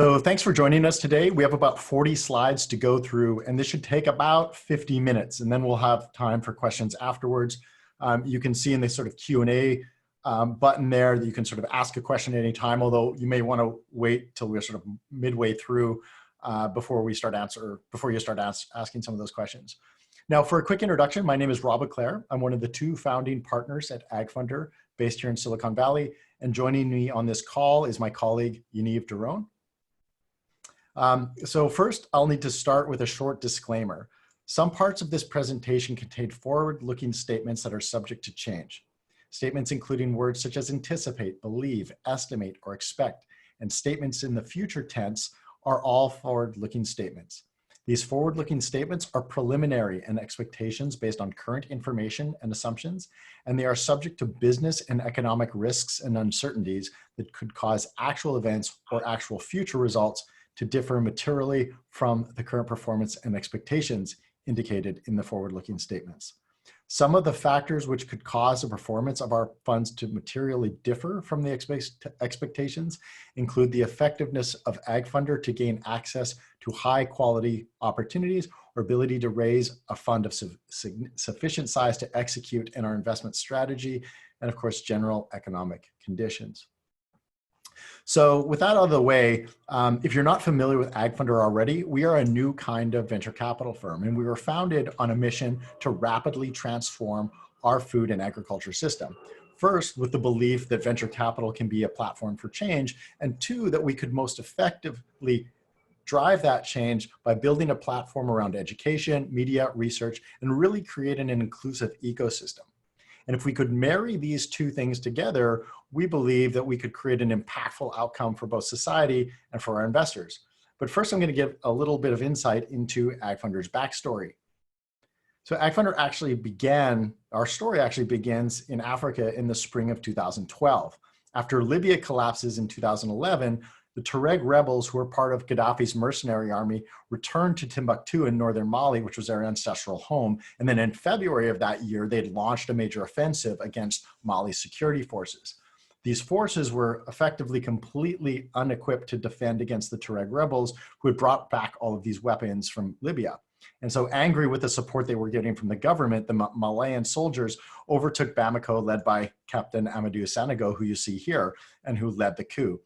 So thanks for joining us today. We have about 40 slides to go through, and this should take about 50 minutes, and then we'll have time for questions afterwards. You can see in this sort of Q&A button there that you can sort of ask a question at any time, although you may want to wait till we're sort of midway through before you start asking some of those questions. Now, for a quick introduction, my name is Rob Leclerc. I'm one of the two founding partners at AgFunder, based here in Silicon Valley, and joining me on this call is my colleague, Yaniv Daron. So first, I'll need to start with a short disclaimer. Some parts of this presentation contain forward-looking statements that are subject to change. Statements including words such as anticipate, believe, estimate, or expect, and statements in the future tense are all forward-looking statements. These forward-looking statements are preliminary and expectations based on current information and assumptions, and they are subject to business and economic risks and uncertainties that could cause actual events or actual future results to differ materially from the current performance and expectations indicated in the forward-looking statements. Some of the factors which could cause the performance of our funds to materially differ from the expectations include the effectiveness of AgFunder to gain access to high-quality opportunities or ability to raise a fund of sufficient size to execute in our investment strategy, and of course, general economic conditions. So with that out of the way, if you're not familiar with AgFunder already, we are a new kind of venture capital firm, and we were founded on a mission to rapidly transform our food and agriculture system. First, with the belief that venture capital can be a platform for change, and two, that we could most effectively drive that change by building a platform around education, media, research, and really creating an inclusive ecosystem. And if we could marry these two things together, we believe that we could create an impactful outcome for both society and for our investors. But first, I'm going to give a little bit of insight into AgFunder's backstory. So AgFunder our story actually begins in Africa in the spring of 2012. After Libya collapses in 2011, the Tuareg rebels, who were part of Gaddafi's mercenary army, returned to Timbuktu in northern Mali, which was their ancestral home. And then in February of that year, they'd launched a major offensive against Mali's security forces. These forces were effectively completely unequipped to defend against the Tuareg rebels, who had brought back all of these weapons from Libya. And so, angry with the support they were getting from the government, the Malian soldiers overtook Bamako, led by Captain Amadou Sanogo, who you see here, and who led the coup.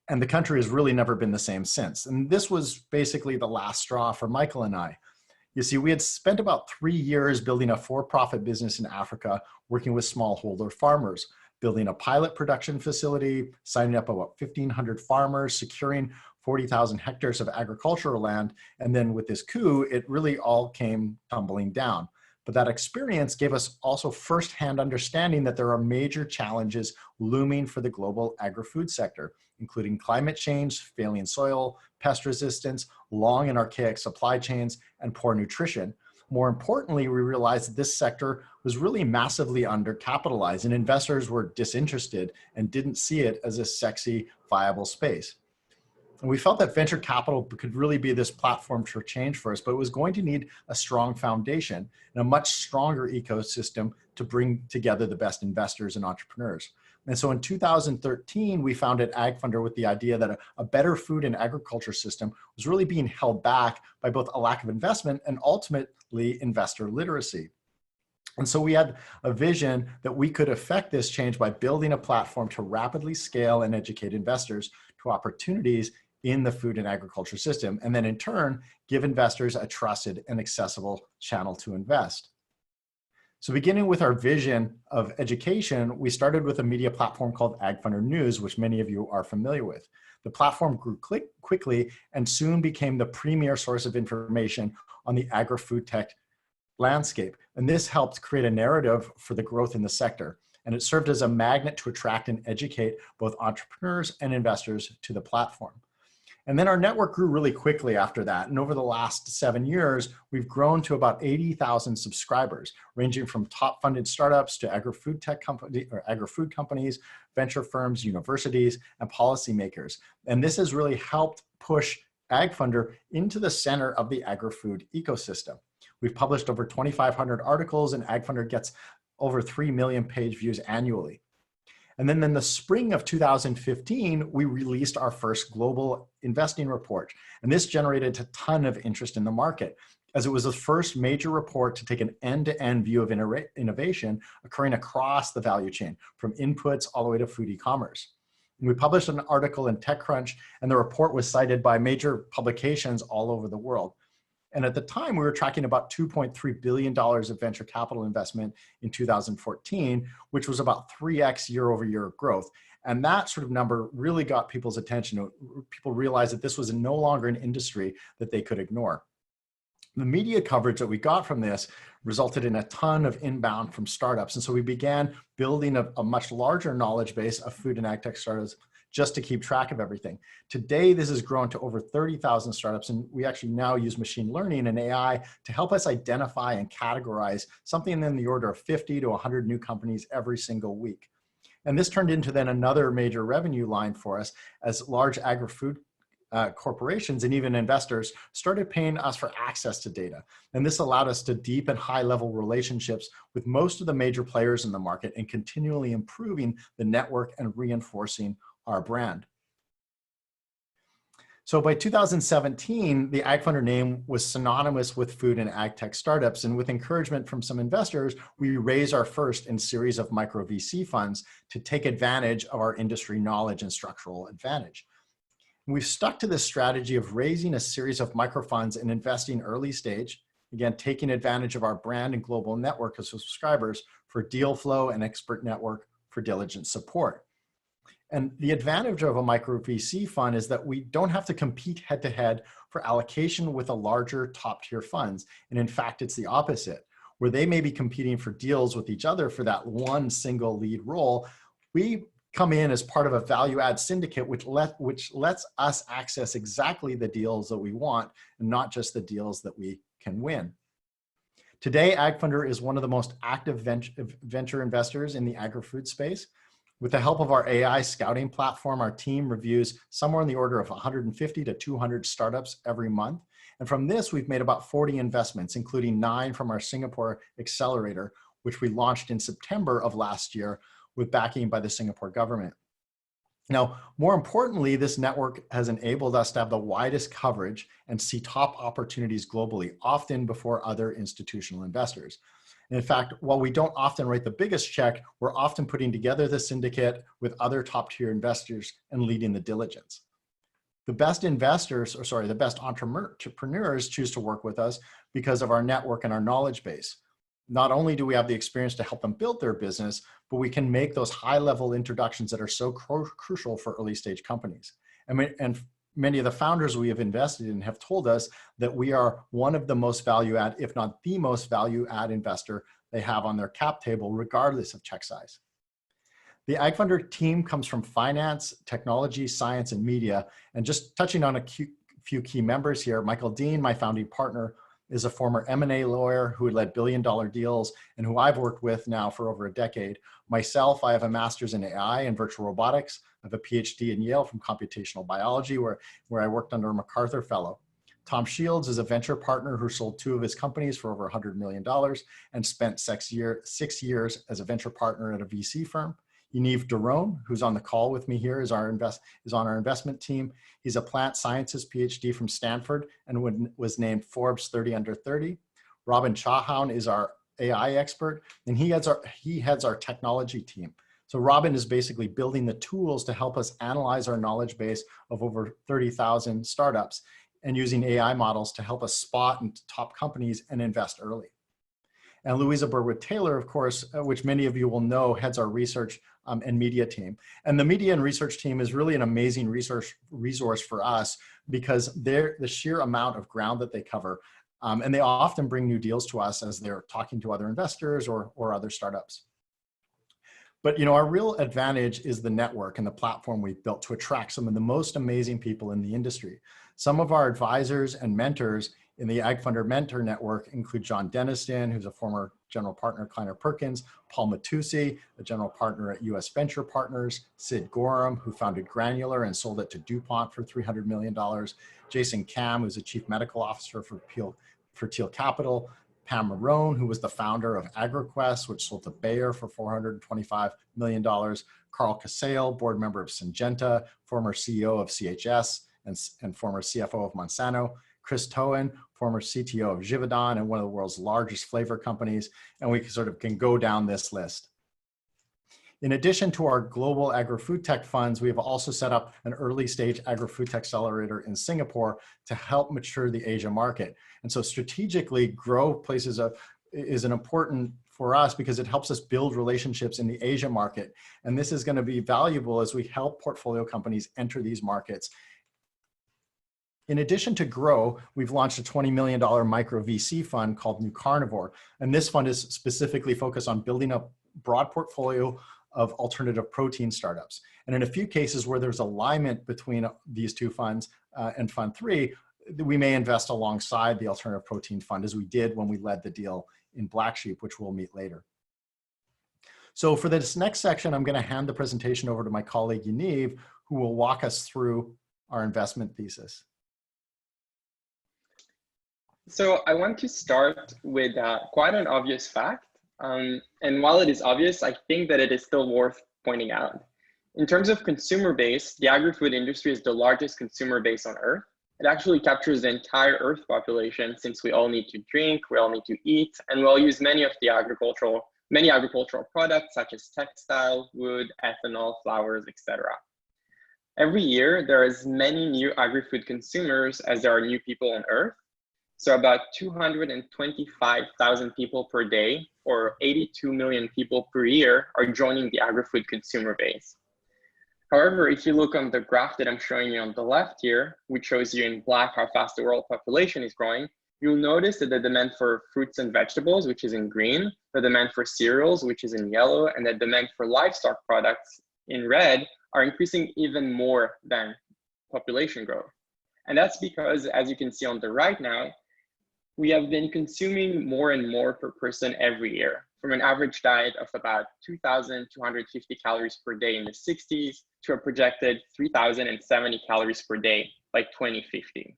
And the country has really never been the same since. And this was basically the last straw for Michael and I. You see, we had spent about 3 years building a for-profit business in Africa, working with smallholder farmers, building a pilot production facility, signing up about 1,500 farmers, securing 40,000 hectares of agricultural land. And then with this coup, it really all came tumbling down. But that experience gave us also firsthand understanding that there are major challenges looming for the global agri-food sector, including climate change, failing soil, pest resistance, long and archaic supply chains, and poor nutrition. More importantly, we realized that this sector was really massively undercapitalized, and investors were disinterested and didn't see it as a sexy, viable space. And we felt that venture capital could really be this platform for change for us, but it was going to need a strong foundation and a much stronger ecosystem to bring together the best investors and entrepreneurs. And so in 2013, we founded AgFunder with the idea that a better food and agriculture system was really being held back by both a lack of investment and ultimately investor literacy. And so we had a vision that we could affect this change by building a platform to rapidly scale and educate investors to opportunities in the food and agriculture system, and then in turn, give investors a trusted and accessible channel to invest. So beginning with our vision of education, we started with a media platform called AgFunder News, which many of you are familiar with. The platform grew quickly and soon became the premier source of information on the agri-food tech landscape. And this helped create a narrative for the growth in the sector. And it served as a magnet to attract and educate both entrepreneurs and investors to the platform. And then our network grew really quickly after that. And over the last 7 years, we've grown to about 80,000 subscribers, ranging from top funded startups to agri-food companies, venture firms, universities, and policymakers. And this has really helped push AgFunder into the center of the agri-food ecosystem. We've published over 2,500 articles, and AgFunder gets over 3 million page views annually. And then in the spring of 2015, we released our first global investing report. And this generated a ton of interest in the market, as it was the first major report to take an end-to-end view of innovation occurring across the value chain, from inputs all the way to food e-commerce. We published an article in TechCrunch, and the report was cited by major publications all over the world. And at the time, we were tracking about $2.3 billion of venture capital investment in 2014, which was about 3x year-over-year growth. And that sort of number really got people's attention. People realized that this was no longer an industry that they could ignore. The media coverage that we got from this resulted in a ton of inbound from startups. And so we began building a much larger knowledge base of food and ag tech startups just to keep track of everything. Today, this has grown to over 30,000 startups, and we actually now use machine learning and AI to help us identify and categorize something in the order of 50 to 100 new companies every single week. And this turned into then another major revenue line for us as large agri-food corporations and even investors started paying us for access to data. And this allowed us to deepen high-level relationships with most of the major players in the market and continually improving the network and reinforcing our brand. So by 2017, the AgFunder name was synonymous with food and ag tech startups, and with encouragement from some investors, we raised our first in series of micro VC funds to take advantage of our industry knowledge and structural advantage. We've stuck to this strategy of raising a series of micro funds and investing early stage, again, taking advantage of our brand and global network of subscribers for deal flow and expert network for diligent support. And the advantage of a micro VC fund is that we don't have to compete head to head for allocation with a larger top tier funds. And in fact, it's the opposite, where they may be competing for deals with each other for that one single lead role. We come in as part of a value add syndicate, which lets us access exactly the deals that we want and not just the deals that we can win. Today, AgFunder is one of the most active venture investors in the agri-food space. With the help of our AI scouting platform, our team reviews somewhere in the order of 150 to 200 startups every month. And from this, we've made about 40 investments, including 9 from our Singapore Accelerator, which we launched in September of last year with backing by the Singapore government. Now, more importantly, this network has enabled us to have the widest coverage and see top opportunities globally, often before other institutional investors. And in fact, while we don't often write the biggest check, we're often putting together the syndicate with other top tier investors and leading the diligence. The best investors, or sorry, the best entrepreneurs choose to work with us because of our network and our knowledge base. Not only do we have the experience to help them build their business, but we can make those high-level introductions that are so crucial for early-stage companies. And many of the founders we have invested in have told us that we are one of the most value-add, if not the most value-add investor they have on their cap table, regardless of check size. The AgFunder team comes from finance, technology, science, and media. And just touching on a few key members here, Michael Dean, my founding partner, is a former M&A lawyer who led billion-dollar deals and who I've worked with now for over a decade. Myself, I have a master's in AI and virtual robotics. I have a PhD in Yale from computational biology, where I worked under a MacArthur Fellow. Tom Shields is a venture partner who sold 2 of his companies for over $100 million and spent 6 years as a venture partner at a VC firm. Yaniv Daron, who's on the call with me here, is on our investment team. He's a plant sciences PhD from Stanford and was named Forbes 30 Under 30. Robin Chauhan is our AI expert, and he heads our technology team. So Robin is basically building the tools to help us analyze our knowledge base of over 30,000 startups and using AI models to help us spot top companies and invest early. And Louisa Burwood-Taylor, of course, which many of you will know, heads our research and media team. And the media and research team is really an amazing resource for us because the sheer amount of ground that they cover, and they often bring new deals to us as they're talking to other investors or other startups. But our real advantage is the network and the platform we've built to attract some of the most amazing people in the industry. Some of our advisors and mentors in the AgFunder Mentor Network include John Denniston, who's a former general partner at Kleiner Perkins, Paul Matusi, a general partner at US Venture Partners, Sid Gorham, who founded Granular and sold it to DuPont for $300 million, Jason Kam, who's a chief medical officer for Teal Capital, Pam Marone, who was the founder of AgriQuest, which sold to Bayer for $425 million. Carl Casale, board member of Syngenta, former CEO of CHS and former CFO of Monsanto. Chris Tohen, former CTO of Givaudan and one of the world's largest flavor companies. And we sort of can go down this list. In addition to our global agri-food tech funds, we have also set up an early stage AgriFood Accelerator in Singapore to help mature the Asia market. And so strategically, grow places is an important for us because it helps us build relationships in the Asia market. And this is going to be valuable as we help portfolio companies enter these markets. In addition to Grow, we've launched a $20 million micro VC fund called New Carnivore. And this fund is specifically focused on building a broad portfolio of alternative protein startups. And in a few cases where there's alignment between these two funds and Fund 3, we may invest alongside the alternative protein fund as we did when we led the deal in Black Sheep, which we'll meet later. So for this next section, I'm going to hand the presentation over to my colleague Yaniv, who will walk us through our investment thesis. So I want to start with quite an obvious fact. And while it is obvious, I think that it is still worth pointing out. In terms of consumer base, the agri-food industry is the largest consumer base on Earth. It actually captures the entire Earth population since we all need to drink, we all need to eat, and we all use many agricultural products such as textile, wood, ethanol, flowers, etc. Every year, there are as many new agri-food consumers as there are new people on Earth. So about 225,000 people per day, or 82 million people per year, are joining the agri-food consumer base. However, if you look on the graph that I'm showing you on the left here, which shows you in black how fast the world population is growing, you'll notice that the demand for fruits and vegetables, which is in green, the demand for cereals, which is in yellow, and the demand for livestock products in red are increasing even more than population growth. And that's because, as you can see on the right now, we have been consuming more and more per person every year, from an average diet of about 2,250 calories per day in the 60s to a projected 3,070 calories per day by 2050.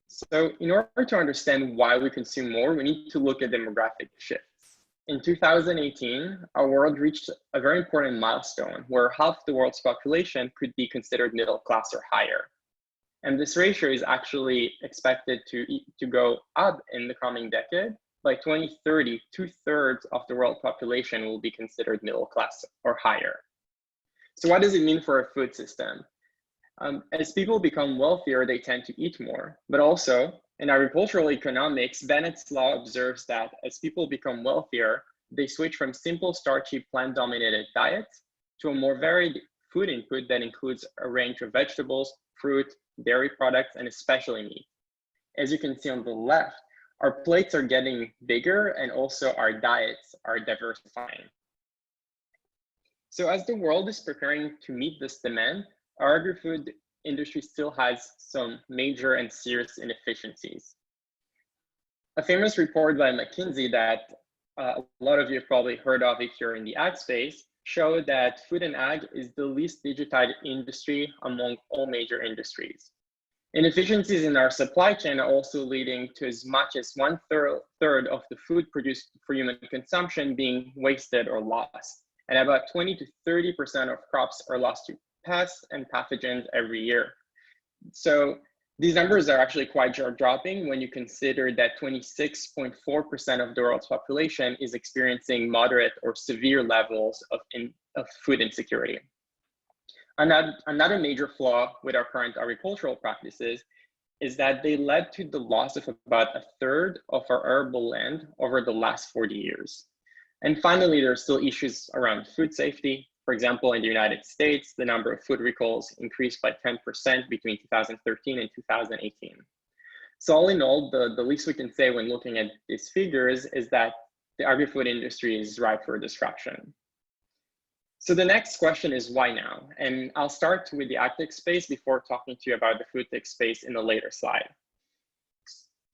So in order to understand why we consume more, we need to look at demographic shifts. In 2018, our world reached a very important milestone where half the world's population could be considered middle class or higher. And this ratio is actually expected to go up in the coming decade. By 2030, 2/3 of the world population will be considered middle class or higher. So what does it mean for our food system? As people become wealthier, they tend to eat more. But also, in agricultural economics, Bennett's law observes that as people become wealthier, they switch from simple starchy plant-dominated diets to a more varied food input that includes a range of vegetables, fruit, dairy products, and especially meat. As you can see on the left, our plates are getting bigger and also our diets are diversifying. So as the world is preparing to meet this demand, our agri-food industry still has some major and serious inefficiencies. A famous report by McKinsey that a lot of you have probably heard of if you're in the ag space showed that food and ag is the least digitized industry among all major industries. Inefficiencies in our supply chain are also leading to as much as 1/3 of the food produced for human consumption being wasted or lost. And about 20 to 30% of crops are lost to pests and pathogens every year. So these numbers are actually quite jaw-dropping when you consider that 26.4% of the world's population is experiencing moderate or severe levels of food insecurity. Another major flaw with our current agricultural practices is that they led to the loss of about 1/3 of our arable land over the last 40 years. And finally, there are still issues around food safety. For example, in the United States, the number of food recalls increased by 10% between 2013 and 2018. So all in all, the least we can say when looking at these figures is that the agri-food industry is ripe for disruption. So the next question is why now? And I'll start with the ag tech space before talking to you about the food tech space in a later slide.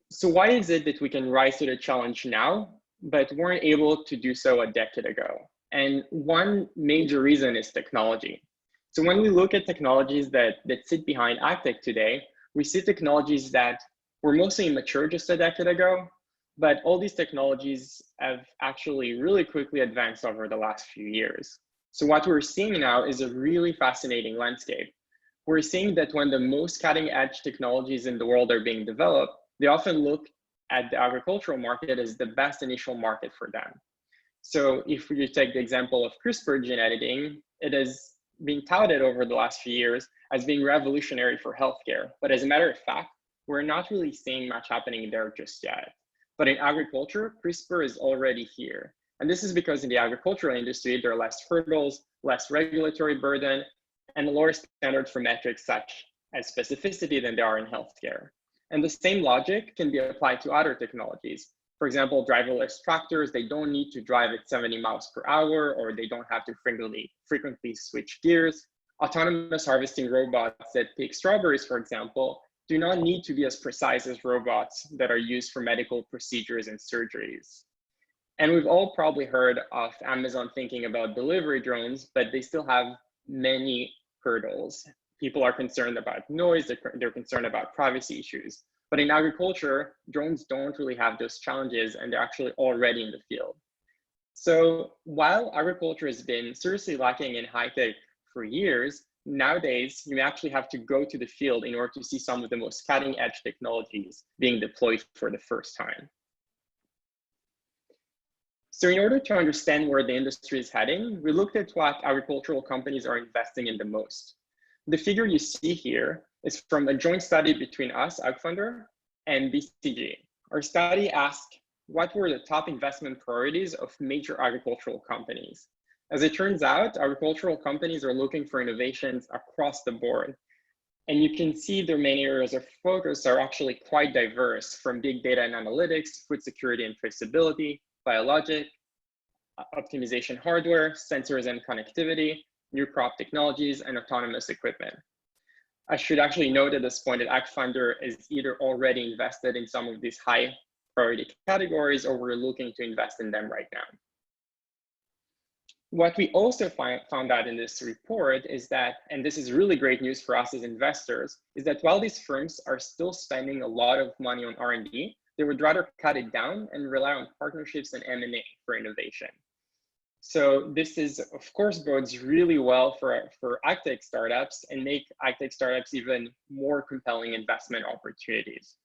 So why is it that we can rise to the challenge now, but weren't able to do so a decade ago? And one major reason is technology. So when we look at technologies that sit behind ag tech today, we see technologies that were mostly immature just a decade ago, but all these technologies have actually really quickly advanced over the last few years. So what we're seeing now is a really fascinating landscape. We're seeing that when the most cutting edge technologies in the world are being developed, they often look at the agricultural market as the best initial market for them. So if you take the example of CRISPR gene editing, it has been touted over the last few years as being revolutionary for healthcare. But as a matter of fact, we're not really seeing much happening there just yet. But in agriculture, CRISPR is already here. And this is because in the agricultural industry, there are less hurdles, less regulatory burden, and lower standards for metrics such as specificity than there are in healthcare. And the same logic can be applied to other technologies. For example, driverless tractors, they don't need to drive at 70 miles per hour, or they don't have to frequently switch gears. Autonomous harvesting robots that pick strawberries, for example, do not need to be as precise as robots that are used for medical procedures and surgeries. And we've all probably heard of Amazon thinking about delivery drones, but they still have many hurdles. People are concerned about noise, they're concerned about privacy issues. But in agriculture, drones don't really have those challenges, and they're actually already in the field. So while agriculture has been seriously lacking in high tech for years, nowadays you actually have to go to the field in order to see some of the most cutting edge technologies being deployed for the first time. So in order to understand where the industry is heading, we looked at what agricultural companies are investing in the most. The figure you see here is from a joint study between us, AgFunder, and BCG. Our study asked what were the top investment priorities of major agricultural companies. As it turns out, agricultural companies are looking for innovations across the board. And you can see their main areas of focus are actually quite diverse, from big data and analytics, food security and traceability, biologic, optimization hardware, sensors and connectivity, new crop technologies, and autonomous equipment. I should actually note at this point that AgFunder is either already invested in some of these high priority categories, or we're looking to invest in them right now. What we also found out in this report is that, and this is really great news for us as investors, is that while these firms are still spending a lot of money on R&D, they would rather cut it down and rely on partnerships and M&A for innovation. So this is, of course, bodes really well for agtech startups and make agtech startups even more compelling investment opportunities.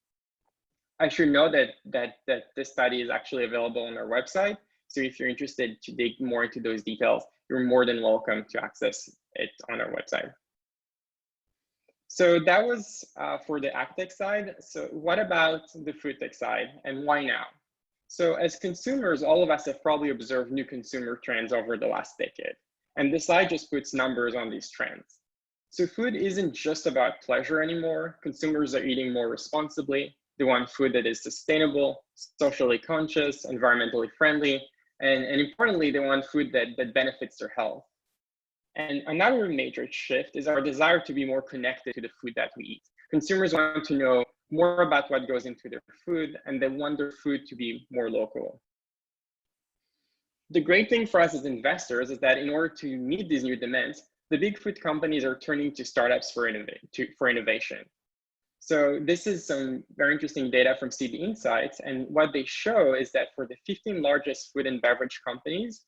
I should note that this study is actually available on our website. So if you're interested to dig more into those details, you're more than welcome to access it on our website. So that was for the agtech side. So what about the food tech side, and why now? So as consumers, all of us have probably observed new consumer trends over the last decade. And this slide just puts numbers on these trends. So food isn't just about pleasure anymore. Consumers are eating more responsibly. They want food that is sustainable, socially conscious, environmentally friendly, and importantly, they want food that benefits their health. And another major shift is our desire to be more connected to the food that we eat. Consumers want to know more about what goes into their food, and they want their food to be more local. The great thing for us as investors is that in order to meet these new demands, the big food companies are turning to startups for innovation. So this is some very interesting data from CB Insights, and what they show is that for the 15 largest food and beverage companies,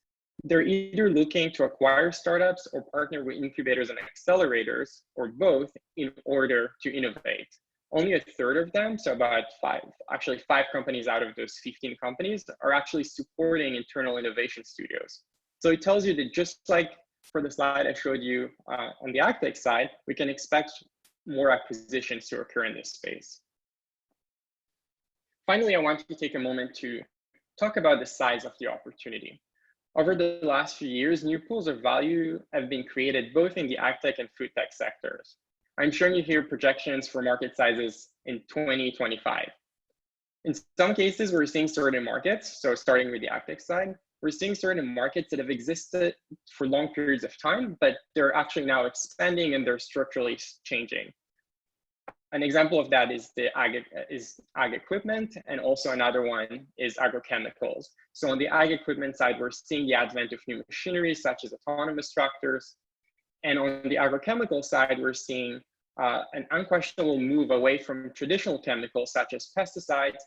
they're either looking to acquire startups or partner with incubators and accelerators, or both, in order to innovate. Only a third of them, so about five companies out of those 15 companies, are actually supporting internal innovation studios. So it tells you that just like for the slide I showed you on the agtech side, we can expect more acquisitions to occur in this space. Finally, I want to take a moment to talk about the size of the opportunity. Over the last few years, new pools of value have been created both in the agtech and food tech sectors. I'm showing you here projections for market sizes in 2025. In some cases, we're seeing certain markets, so starting with the agtech side, we're seeing certain markets that have existed for long periods of time, but they're actually now expanding and they're structurally changing. An example of that is ag equipment, and also another one is agrochemicals. So on the ag equipment side, we're seeing the advent of new machinery such as autonomous tractors. And on the agrochemical side, we're seeing an unquestionable move away from traditional chemicals such as pesticides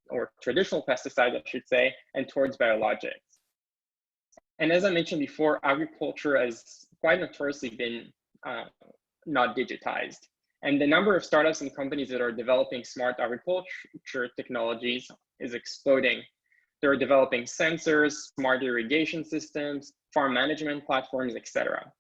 or traditional pesticides, I should say, and towards biologics. And as I mentioned before, agriculture has quite notoriously been not digitized. And the number of startups and companies that are developing smart agriculture technologies is exploding. They're developing sensors, smart irrigation systems, farm management platforms, etc.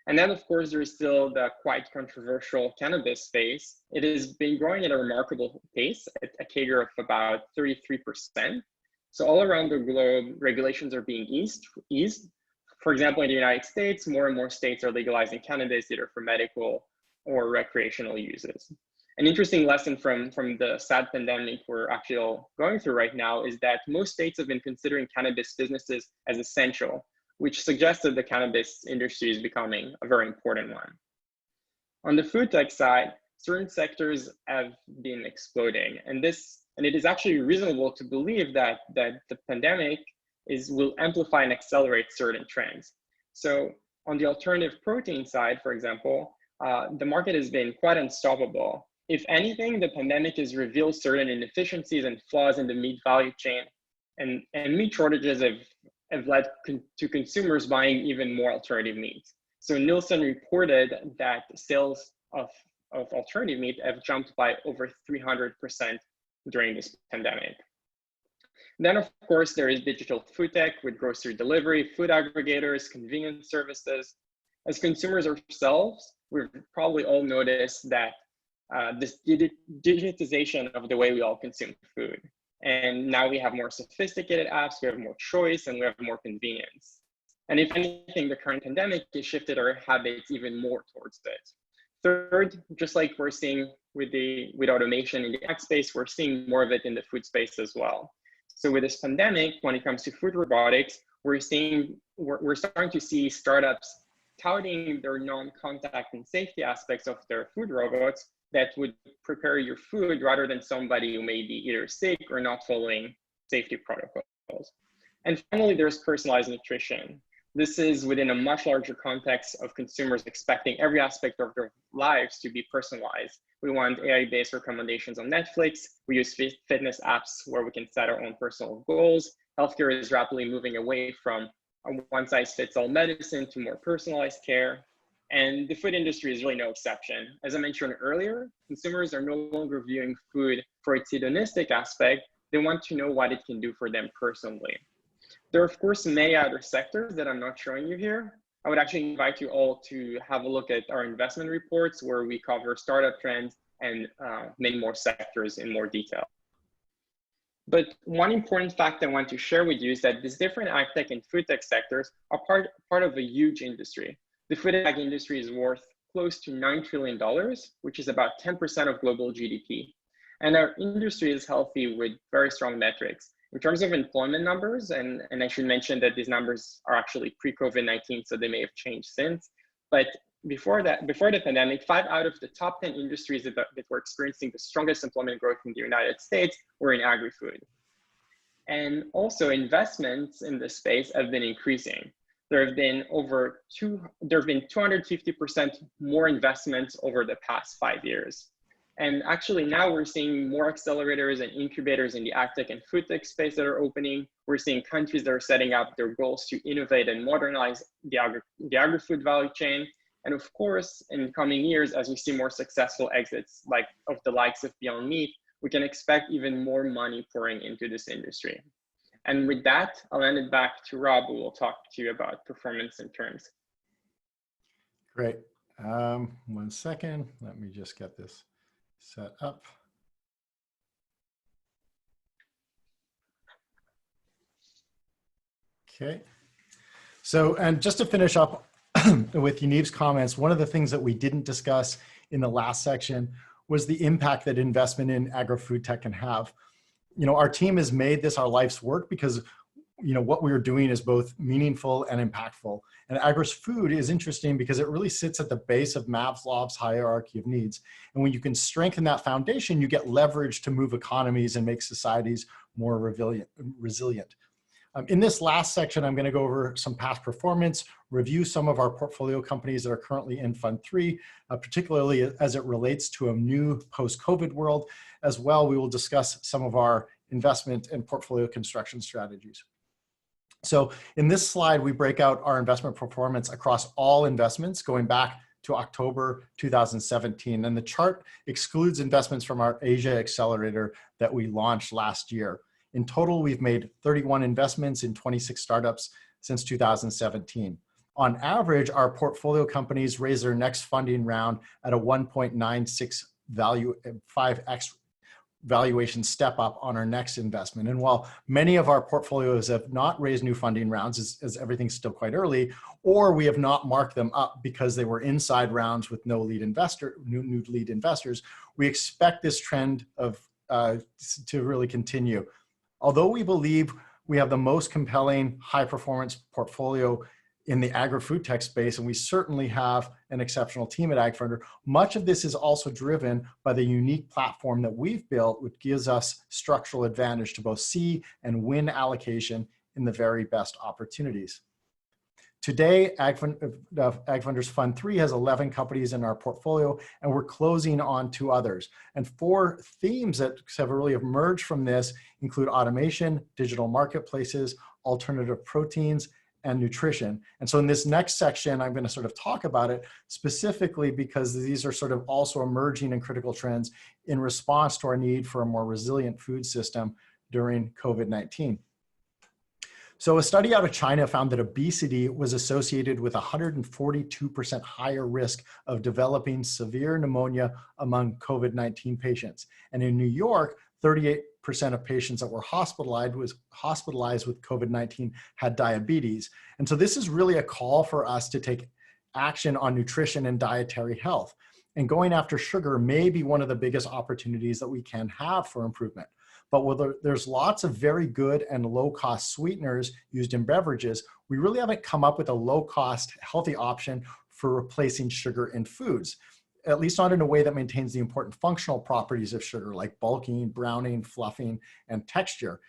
And then, of course, there's still the quite controversial cannabis space. It has been growing at a remarkable pace, at a CAGR of about 33%. So all around the globe, regulations are being eased. For example, in the United States, more and more states are legalizing cannabis either for medical or recreational uses. An interesting lesson from the sad pandemic we're actually all going through right now is that most states have been considering cannabis businesses as essential, which suggests that the cannabis industry is becoming a very important one. On the food tech side, certain sectors have been exploding, and it is actually reasonable to believe that the pandemic will amplify and accelerate certain trends. So on the alternative protein side, for example, the market has been quite unstoppable. If anything, the pandemic has revealed certain inefficiencies and flaws in the meat value chain, and meat shortages have led to consumers buying even more alternative meats. So Nielsen reported that sales of alternative meat have jumped by over 300% during this pandemic. Then, of course, there is digital food tech with grocery delivery, food aggregators, convenience services. As consumers ourselves, we've probably all noticed that this digitization of the way we all consume food. And now we have more sophisticated apps, we have more choice, and we have more convenience. And if anything, the current pandemic has shifted our habits even more towards this. Third, just like we're seeing with automation in the ag space, we're seeing more of it in the food space as well. So with this pandemic, when it comes to food robotics, we're starting to see startups touting their non-contact and safety aspects of their food robots that would prepare your food rather than somebody who may be either sick or not following safety protocols. And finally, there's personalized nutrition. This is within a much larger context of consumers expecting every aspect of their lives to be personalized. We want AI-based recommendations on Netflix. We use fitness apps where we can set our own personal goals. Healthcare is rapidly moving away from a one-size-fits-all medicine to more personalized care. And the food industry is really no exception. As I mentioned earlier, consumers are no longer viewing food for its hedonistic aspect. They want to know what it can do for them personally. There are, of course, many other sectors that I'm not showing you here. I would actually invite you all to have a look at our investment reports where we cover startup trends and many more sectors in more detail. But one important fact I want to share with you is that these different ag tech and food tech sectors are part of a huge industry. The food ag industry is worth close to $9 trillion, which is about 10% of global GDP. And our industry is healthy with very strong metrics. In terms of employment numbers, and I should mention that these numbers are actually pre-COVID-19, so they may have changed since. But before the pandemic, 5 out of the top 10 industries that were experiencing the strongest employment growth in the United States were in agri-food. And also investments in this space have been increasing. There have been 250% more investments over the past 5 years. And actually now we're seeing more accelerators and incubators in the ag tech and food tech space that are opening. We're seeing countries that are setting up their goals to innovate and modernize the agri-food value chain. And of course, in coming years, as we see more successful exits of the likes of Beyond Meat, we can expect even more money pouring into this industry. And with that, I'll hand it back to Rob, who will talk to you about performance and terms. Great. 1 second. Let me just get this set up. Okay. So, and just to finish up with Yaniv's comments, one of the things that we didn't discuss in the last section was the impact that investment in agri-food tech can have. You know, our team has made this our life's work because, you know, what we're doing is both meaningful and impactful. And AgriFood is interesting because it really sits at the base of Maslow's hierarchy of needs. And when you can strengthen that foundation, you get leverage to move economies and make societies more resilient. In this last section, I'm going to go over some past performance, review some of our portfolio companies that are currently in Fund 3, particularly as it relates to a new post-COVID world. As well, we will discuss some of our investment and portfolio construction strategies. So in this slide, we break out our investment performance across all investments going back to October 2017. And the chart excludes investments from our Asia Accelerator that we launched last year. In total, we've made 31 investments in 26 startups since 2017. On average, our portfolio companies raise their next funding round at a 1.96 5x valuation step up on our next investment. And while many of our portfolios have not raised new funding rounds, as everything's still quite early, or we have not marked them up because they were inside rounds with no lead investor, new lead investors, we expect this trend of to really continue. Although we believe we have the most compelling high performance portfolio in the agri-food tech space, and we certainly have an exceptional team at AgFunder, much of this is also driven by the unique platform that we've built, which gives us structural advantage to both see and win allocation in the very best opportunities. Today, AgFunder's Fund 3 has 11 companies in our portfolio, and we're closing on 2 others. And 4 themes that have really emerged from this include automation, digital marketplaces, alternative proteins, and nutrition. And so in this next section, I'm going to sort of talk about it specifically because these are sort of also emerging and critical trends in response to our need for a more resilient food system during COVID-19. So a study out of China found that obesity was associated with 142% higher risk of developing severe pneumonia among COVID-19 patients. And in New York, 38% of patients that were hospitalized with COVID-19 had diabetes. And so this is really a call for us to take action on nutrition and dietary health. And going after sugar may be one of the biggest opportunities that we can have for improvement. But whether there's lots of very good and low-cost sweeteners used in beverages, we really haven't come up with a low-cost, healthy option for replacing sugar in foods, at least not in a way that maintains the important functional properties of sugar like bulking, browning, fluffing, and texture.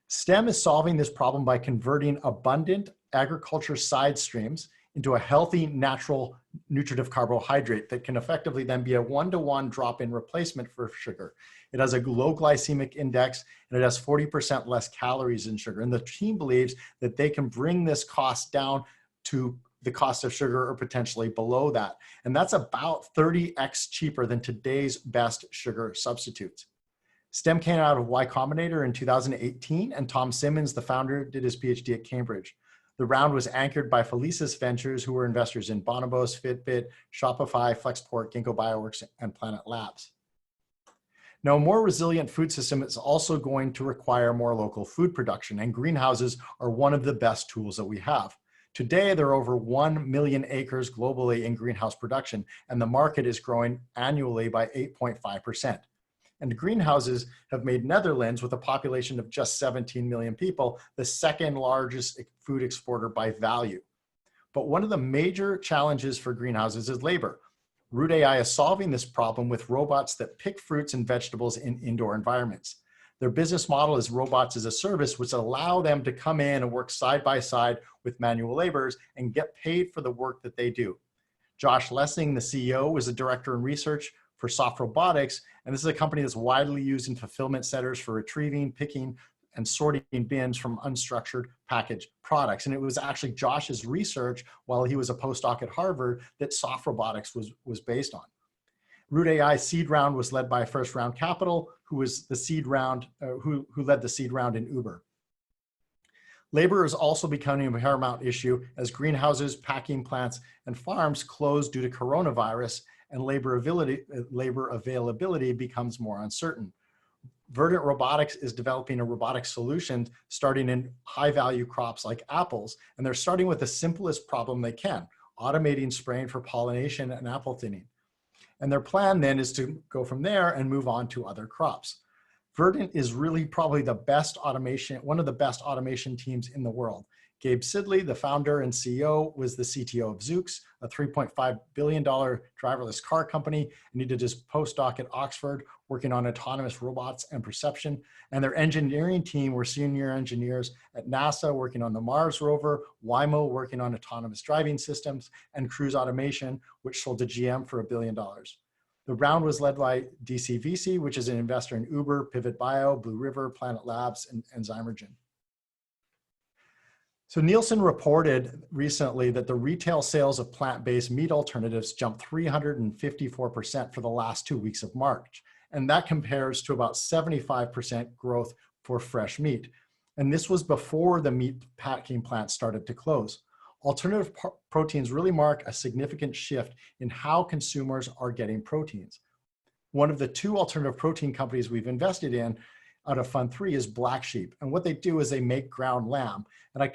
STEM is solving this problem by converting abundant agriculture side streams into a healthy, natural, nutritive carbohydrate that can effectively then be a one-to-one drop-in replacement for sugar. It has a low glycemic index, and it has 40% less calories than sugar. And the team believes that they can bring this cost down to the cost of sugar or potentially below that. And that's about 30x cheaper than today's best sugar substitutes. STEM came out of Y Combinator in 2018, and Tom Simmons, the founder, did his PhD at Cambridge. The round was anchored by Felicis Ventures, who were investors in Bonobos, Fitbit, Shopify, Flexport, Ginkgo Bioworks, and Planet Labs. Now, a more resilient food system is also going to require more local food production, and greenhouses are one of the best tools that we have. Today, there are over 1 million acres globally in greenhouse production, and the market is growing annually by 8.5%. And greenhouses have made Netherlands, with a population of just 17 million people, the second largest food exporter by value. But one of the major challenges for greenhouses is labor. Root AI is solving this problem with robots that pick fruits and vegetables in indoor environments. Their business model is robots as a service, which allow them to come in and work side by side with manual laborers and get paid for the work that they do. Josh Lessing, the CEO, was a director in research for Soft Robotics, and this is a company that's widely used in fulfillment centers for retrieving, picking, and sorting bins from unstructured packaged products. And it was actually Josh's research while he was a postdoc at Harvard that Soft Robotics was based on. Root AI seed round was led by First Round Capital, who was the seed round, who led the seed round in Uber. Labor is also becoming a paramount issue as greenhouses, packing plants, and farms close due to coronavirus, and labor availability becomes more uncertain. Verdant Robotics is developing a robotic solution starting in high-value crops like apples, and they're starting with the simplest problem they can, automating spraying for pollination and apple thinning. And their plan then is to go from there and move on to other crops. Verdant is really probably the best automation, one of the best automation teams in the world. Gabe Sidley, the founder and CEO, was the CTO of Zoox, a $3.5 billion driverless car company, and he did his postdoc at Oxford, working on autonomous robots and perception. And their engineering team were senior engineers at NASA, working on the Mars rover, Waymo, working on autonomous driving systems, and Cruise Automation, which sold to GM for $1 billion. The round was led by DCVC, which is an investor in Uber, Pivot Bio, Blue River, Planet Labs, and Zymergen. So Nielsen reported recently that the retail sales of plant-based meat alternatives jumped 354% for the last 2 weeks of March. And that compares to about 75% growth for fresh meat. And this was before the meat packing plants started to close. Alternative proteins really mark a significant shift in how consumers are getting proteins. One of the 2 alternative protein companies we've invested in out of Fund 3 is Black Sheep. And what they do is they make ground lamb. And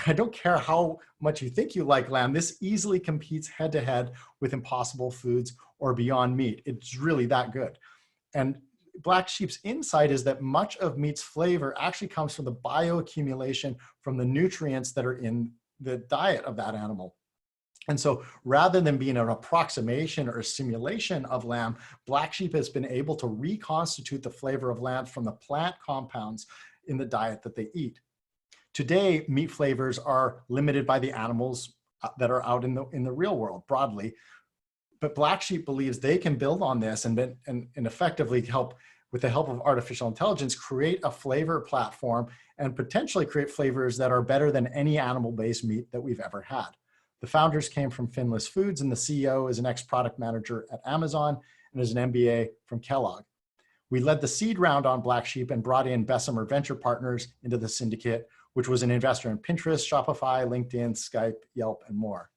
I don't care how much you think you like lamb, this easily competes head to head with Impossible Foods or Beyond Meat. It's really that good. And Black Sheep's insight is that much of meat's flavor actually comes from the bioaccumulation from the nutrients that are in the diet of that animal. And so rather than being an approximation or a simulation of lamb, Black Sheep has been able to reconstitute the flavor of lamb from the plant compounds in the diet that they eat. Today, meat flavors are limited by the animals that are out in the real world broadly, but Black Sheep believes they can build on this and effectively help, with the help of artificial intelligence, create a flavor platform and potentially create flavors that are better than any animal-based meat that we've ever had. The founders came from Finless Foods, and the CEO is an ex-product manager at Amazon and is an MBA from Kellogg. We led the seed round on Black Sheep and brought in Bessemer Venture Partners into the syndicate, which was an investor in Pinterest, Shopify, LinkedIn, Skype, Yelp, and more.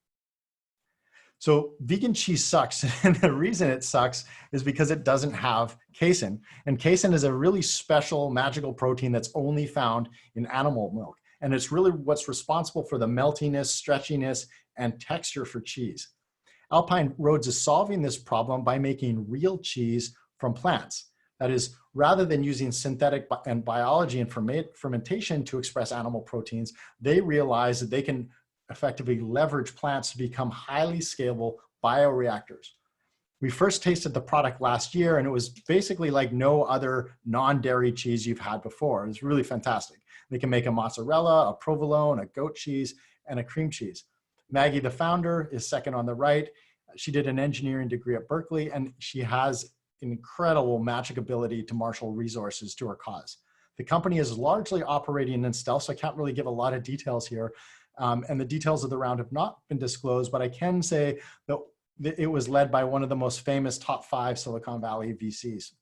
So vegan cheese sucks, and the reason it sucks is because it doesn't have casein. And casein is a really special, magical protein that's only found in animal milk. And it's really what's responsible for the meltiness, stretchiness, and texture for cheese. Alpine Roads is solving this problem by making real cheese from plants. That is, rather than using synthetic and biology and fermentation to express animal proteins, they realize that they can effectively leverage plants to become highly scalable bioreactors. We first tasted the product last year, and it was basically like no other non-dairy cheese you've had before. It's really fantastic. They can make a mozzarella, a provolone, a goat cheese, and a cream cheese. Maggie, the founder, is second on the right. She did an engineering degree at Berkeley, and she has an incredible magic ability to marshal resources to her cause. The company is largely operating in stealth, so I can't really give a lot of details here. And the details of the round have not been disclosed, but I can say that it was led by one of the most famous top 5 Silicon Valley VCs.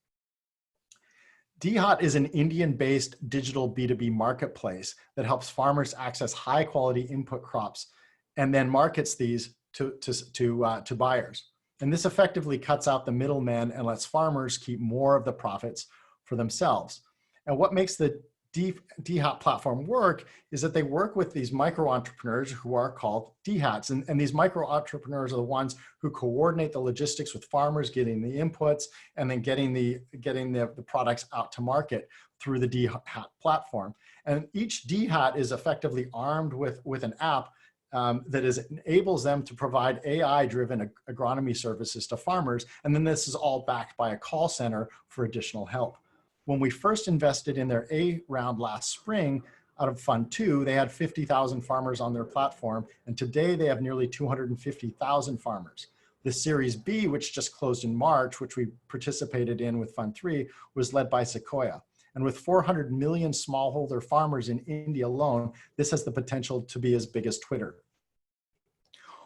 Dee Hot is an Indian-based digital B2B marketplace that helps farmers access high-quality input crops and then markets these to buyers. And this effectively cuts out the middlemen and lets farmers keep more of the profits for themselves. And what makes the Dee Hot platform work is that they work with these micro entrepreneurs who are called Dee Hots. And these micro entrepreneurs are the ones who coordinate the logistics with farmers, getting the inputs, and then getting the products out to market through the Dee Hot platform. And each Dee Hot is effectively armed with an app that enables them to provide AI-driven agronomy services to farmers. And then this is all backed by a call center for additional help. When we first invested in their A round last spring out of Fund 2, they had 50,000 farmers on their platform, and today they have nearly 250,000 farmers. The Series B, which just closed in March, which we participated in with Fund 3, was led by Sequoia. And with 400 million smallholder farmers in India alone, this has the potential to be as big as Twitter.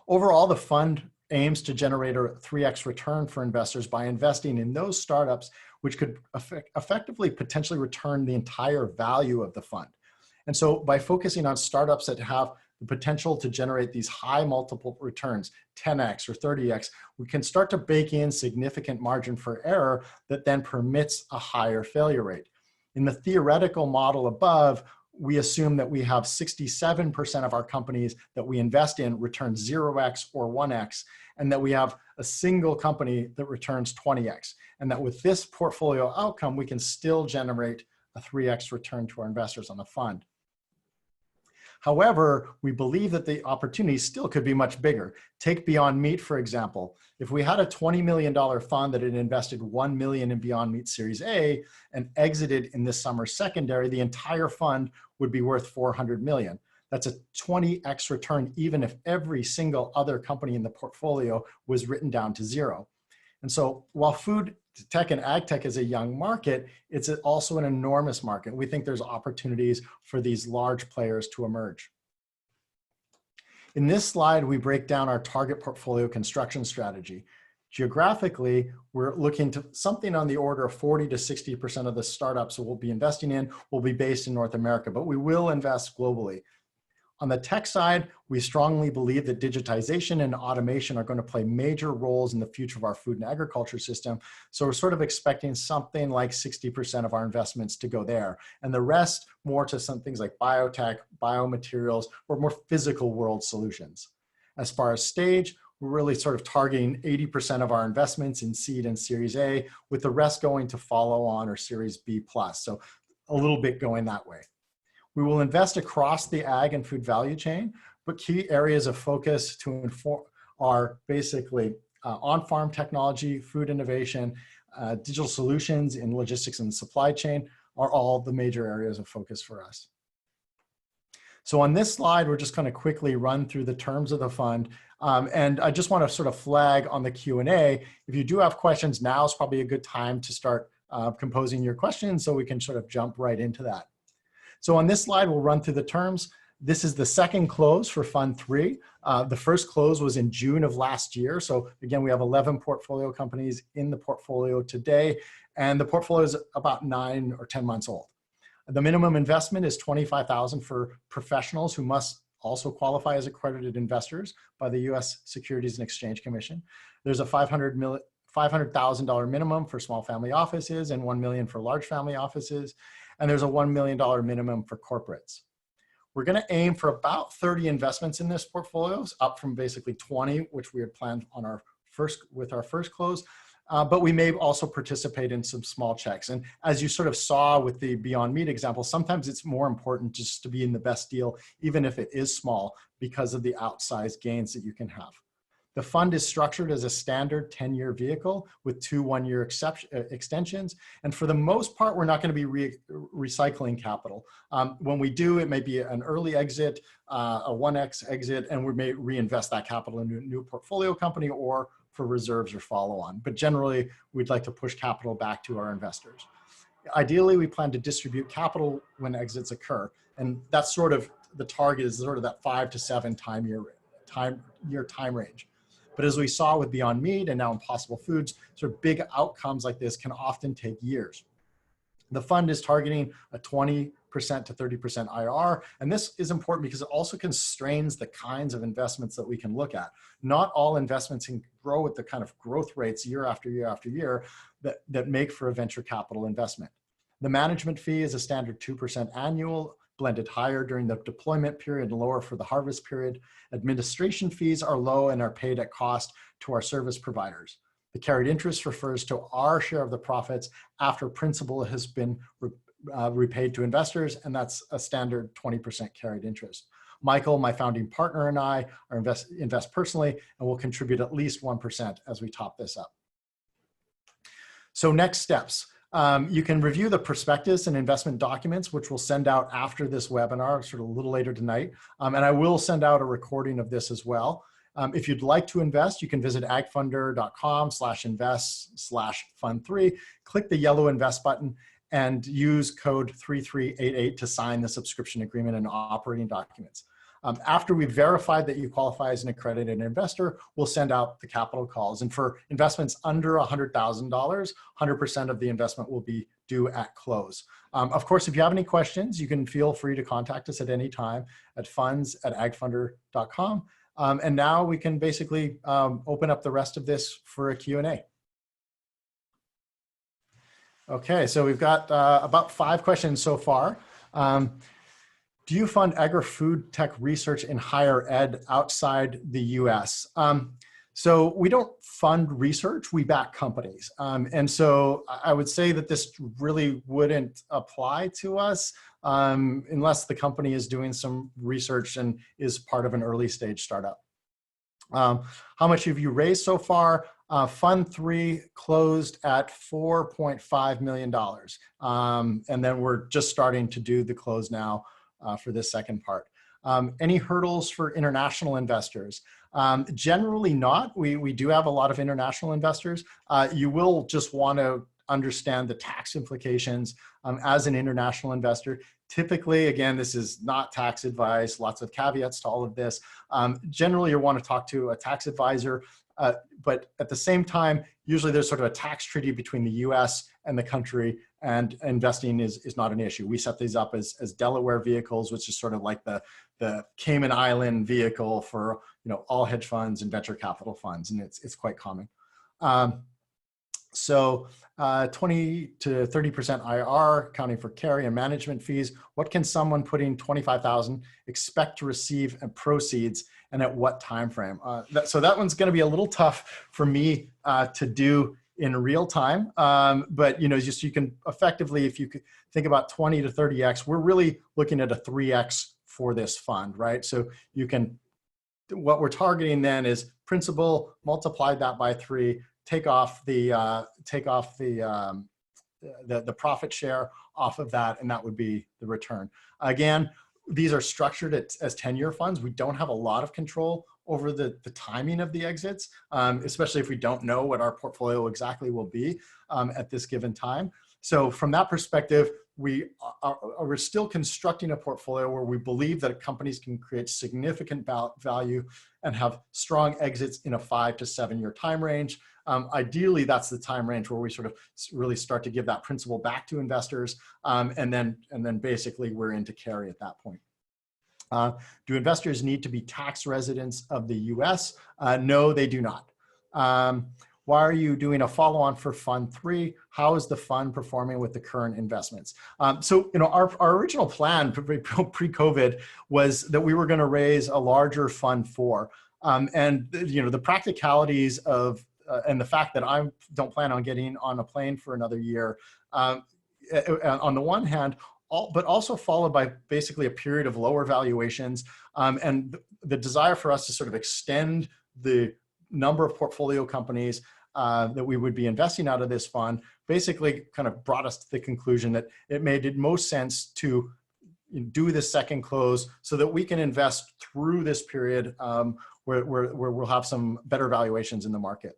Overall, the fund aims to generate a 3x return for investors by investing in those startups which could effectively potentially return the entire value of the fund. And so by focusing on startups that have the potential to generate these high multiple returns, 10x or 30x, we can start to bake in significant margin for error that then permits a higher failure rate. In the theoretical model above, we assume that we have 67% of our companies that we invest in return 0x or 1x, and that we have a single company that returns 20x. And that with this portfolio outcome, we can still generate a 3x return to our investors on the fund. However, we believe that the opportunity still could be much bigger. Take Beyond Meat, for example. If we had a $20 million fund that had invested $1 million in Beyond Meat Series A and exited in this summer's secondary, the entire fund would be worth $400 million. That's a 20x return, even if every single other company in the portfolio was written down to zero. And so while food tech and ag tech is a young market, it's also an enormous market. We think there's opportunities for these large players to emerge. In this slide, we break down our target portfolio construction strategy. Geographically, we're looking to something on the order of 40 to 60% of the startups we'll be investing in will be based in North America, but we will invest globally. On the tech side, we strongly believe that digitization and automation are going to play major roles in the future of our food and agriculture system. So we're sort of expecting something like 60% of our investments to go there, and the rest more to some things like biotech, biomaterials, or more physical world solutions. As far as stage, we're really sort of targeting 80% of our investments in seed and Series A, with the rest going to follow on or Series B+. So a little bit going that way. We will invest across the ag and food value chain, but key areas of focus to inform are basically on-farm technology, food innovation, digital solutions in logistics and supply chain are all the major areas of focus for us. So on this slide, we're just going to quickly run through the terms of the fund. And I just want to sort of flag on the Q&A, if you do have questions, now is probably a good time to start composing your questions so we can sort of jump right into that. So on this slide, we'll run through the terms. This is the second close for Fund 3. The first close was in June of last year. So again, we have 11 portfolio companies in the portfolio today, and the portfolio is about 9 or 10 months old. The minimum investment is $25,000 for professionals who must also qualify as accredited investors by the U.S. Securities and Exchange Commission. There's a $500,000 minimum for small family offices and $1 million for large family offices. And there's a $1 million minimum for corporates. We're going to aim for about 30 investments in this portfolio, up from basically 20, which we had planned on our first close. But we may also participate in some small checks. And as you sort of saw with the Beyond Meat example, sometimes it's more important just to be in the best deal, even if it is small, because of the outsized gains that you can have. The fund is structured as a standard 10-year vehicle with 2 one-year extensions. And for the most part, we're not going to be recycling capital. When we do, it may be an early exit, a 1x exit, and we may reinvest that capital into a new portfolio company or for reserves or follow-on. But generally, we'd like to push capital back to our investors. Ideally, we plan to distribute capital when exits occur. And that's sort of the target, is sort of that 5 to 7 year time range. But as we saw with Beyond Meat and now Impossible Foods, sort of big outcomes like this can often take years. The fund is targeting a 20% to 30% IRR. And this is important because it also constrains the kinds of investments that we can look at. Not all investments can grow at the kind of growth rates year after year after year that make for a venture capital investment. The management fee is a standard 2% annual, blended higher during the deployment period and lower for the harvest period. Administration fees are low and are paid at cost to our service providers. The carried interest refers to our share of the profits after principal has been repaid to investors, and that's a standard 20% carried interest. Michael, my founding partner, and I are invest personally, and will contribute at least 1% as we top this up. So next steps. You can review the prospectus and investment documents, which we'll send out after this webinar, sort of a little later tonight. And I will send out a recording of this as well. If you'd like to invest, you can visit agfunder.com/invest/fund3, click the yellow invest button, and use code 3388 to sign the subscription agreement and operating documents. After we've verified that you qualify as an accredited investor, we'll send out the capital calls. And for investments under $100,000, 100% of the investment will be due at close. Of course, if you have any questions, you can feel free to contact us at any time at funds@agfunder.com. And now we can basically open up the rest of this for a Q&A. Okay, so we've got about 5 questions so far. Do you fund agri-food tech research in higher ed outside the US? So we don't fund research, we back companies. And so I would say that this really wouldn't apply to us unless the company is doing some research and is part of an early stage startup. How much have you raised so far? Fund 3 closed at $4.5 million. And then we're just starting to do the close now for this second part. Any hurdles for international investors? Generally not. We do have a lot of international investors. You will just want to understand the tax implications as an international investor. Typically, again, this is not tax advice, lots of caveats to all of this. Generally, you want to talk to a tax advisor, but at the same time, usually there's sort of a tax treaty between the US and the country, and investing is not an issue. We set these up as Delaware vehicles, which is sort of like the Cayman Island vehicle for all hedge funds and venture capital funds, and it's quite common. So 20 to 30% IRR, accounting for carry and management fees. What can someone putting 25,000 expect to receive in proceeds, and at what time frame? So that one's going to be a little tough for me to do in real time. But just you can effectively, if you could think about 20 to 30x, we're really looking at a 3x for this fund, right? So you can, what we're targeting then is principal, multiply that by 3. Take off the profit share off of that, and that would be the return. Again, these are structured as 10-year funds. We don't have a lot of control over the timing of the exits, especially if we don't know what our portfolio exactly will be at this given time. So from that perspective, we're still constructing a portfolio where we believe that companies can create significant value and have strong exits in a 5 to 7 year time range. Ideally, that's the time range where we sort of really start to give that principal back to investors, and then basically we're into carry at that point. Do investors need to be tax residents of the US? No, they do not. Why are you doing a follow-on for Fund 3? How is the fund performing with the current investments? So, our original plan pre-COVID was that we were going to raise a larger Fund 4. And, the practicalities of, and the fact that I don't plan on getting on a plane for another year, on the one hand, but also followed by basically a period of lower valuations, and the desire for us to sort of extend the number of portfolio companies that we would be investing out of this fund, basically kind of brought us to the conclusion that it made most sense to do the second close so that we can invest through this period where we'll have some better valuations in the market.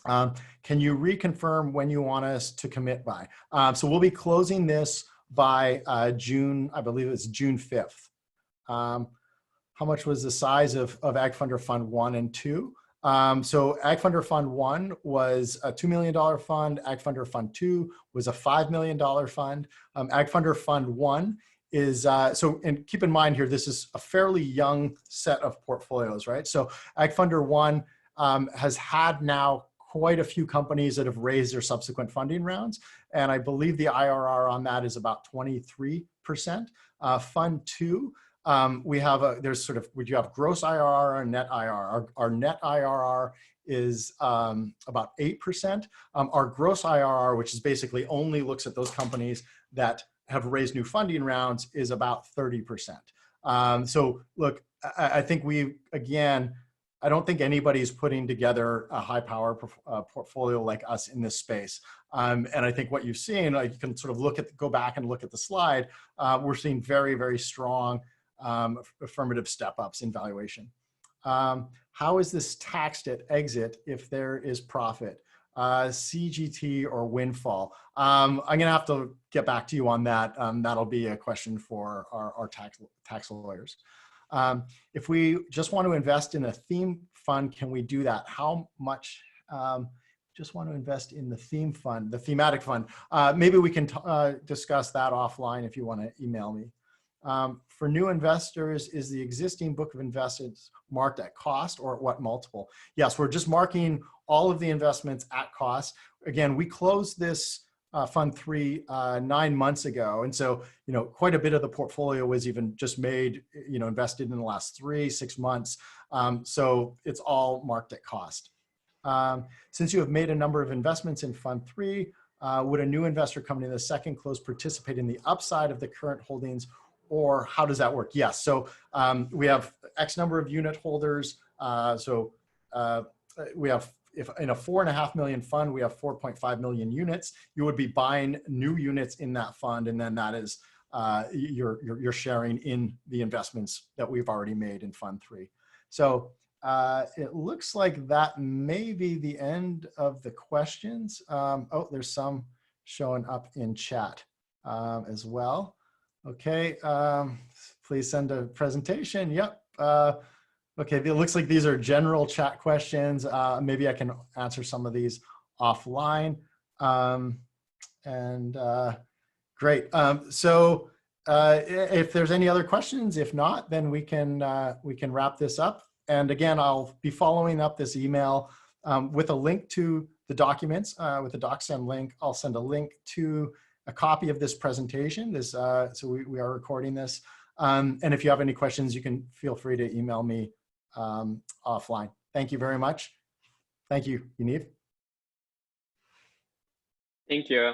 Can you reconfirm when you want us to commit by? So we'll be closing this by June, I believe it's June 5th. How much was the size of AgFunder Fund 1 and 2? So AgFunder Fund 1 was a $2 million fund. AgFunder Fund 2 was a $5 million fund. AgFunder Fund 1 is, and keep in mind here, this is a fairly young set of portfolios, right? So AgFunder 1 has had now quite a few companies that have raised their subsequent funding rounds. And I believe the IRR on that is about 23%. Fund 2, we have we do have gross IRR and net IRR. Our net IRR is about 8%. Our gross IRR, which is basically only looks at those companies that have raised new funding rounds, is about 30%. So look, I think I don't think anybody's putting together a high power portfolio like us in this space. And I think what you've seen, you can sort of go back and look at the slide. We're seeing very, very strong affirmative step-ups in valuation. How is this taxed at exit if there is profit? CGT or windfall? I'm gonna have to get back to you on that. That'll be a question for our tax lawyers. If we just want to invest in a theme fund, can we do that? How much? Just want to invest in the theme fund, the thematic fund. Maybe we can discuss that offline if you want to email me. For new investors, is the existing book of investments marked at cost or at what multiple? Yes, we're just marking all of the investments at cost. Again, we closed this Fund 3 9 months ago. And so, quite a bit of the portfolio was even just made, invested in the last 3-6 months. So it's all marked at cost. Since you have made a number of investments in Fund 3, would a new investor coming in the second close participate in the upside of the current holdings, or how does that work? Yes, so we have X number of unit holders. We have, if in a 4.5 million fund, we have 4.5 million units. You would be buying new units in that fund, and then that is you're sharing in the investments that we've already made in Fund 3. So it looks like that may be the end of the questions. Oh, there's some showing up in chat as well. Okay, please send a presentation. Yep. Okay, it looks like these are general chat questions. Maybe I can answer some of these offline. Great. If there's any other questions, if not, then we can wrap this up. And again, I'll be following up this email with a link to the documents, with the DocSend link. I'll send a link to a copy of this presentation. So we are recording this. And if you have any questions, you can feel free to email me offline. Thank you very much. Thank you, Yaniv. Thank you.